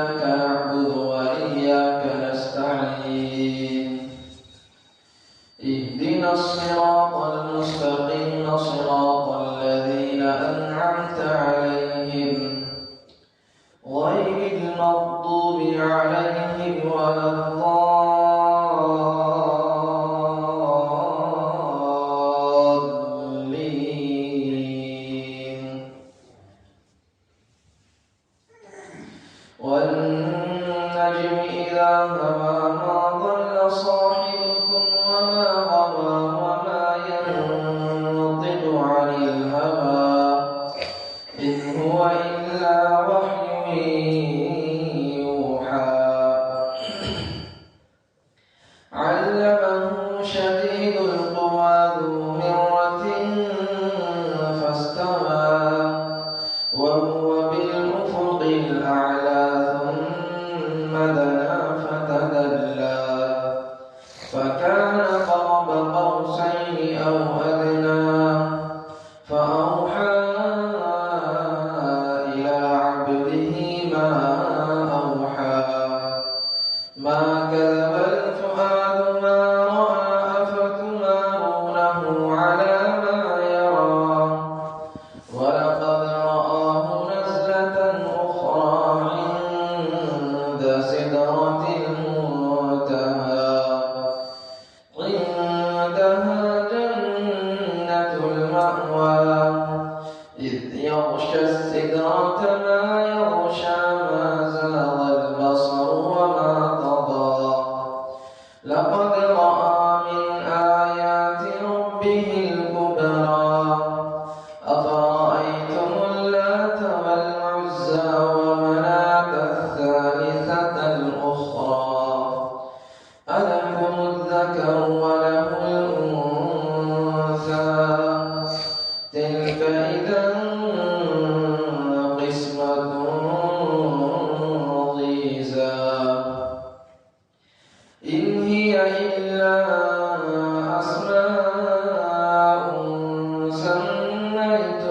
إياك نعبد وإياك نستعين اهدنا الصراط المستقيم صراط الذين أنعمت عليهم غير المغضوب عليهم ولا الضالين. والنجم إذا هوى ما ضل صاحبكم وما غوى وما ينطق عن الهوى إن هو إلا وحي يوحى علمه شديد القوى ذو مرة فاستوى وهو بالأفق الأعلى ثم دنا فتدلى فكان قاب قوسين أو أدنى فأوحى إلى عبده ما أوحى ما كذب الفؤاد ما رأى أفتمارونه على ما يرى ولقد رآه نزلة أخرى عند سدرة المنتهى عندها جنة المأوى إذ يغشى السدرة ما يغشى ما زاغ البصر وما طغى لقد رأى من آيات ربه الكبرى أفرأيتم اللات والعزى ومناة الثالثة الأخرى ألكم الذكر وله الأنثى تلك إذا قسمة ضيزى إن هي إلا أسماء سميتموها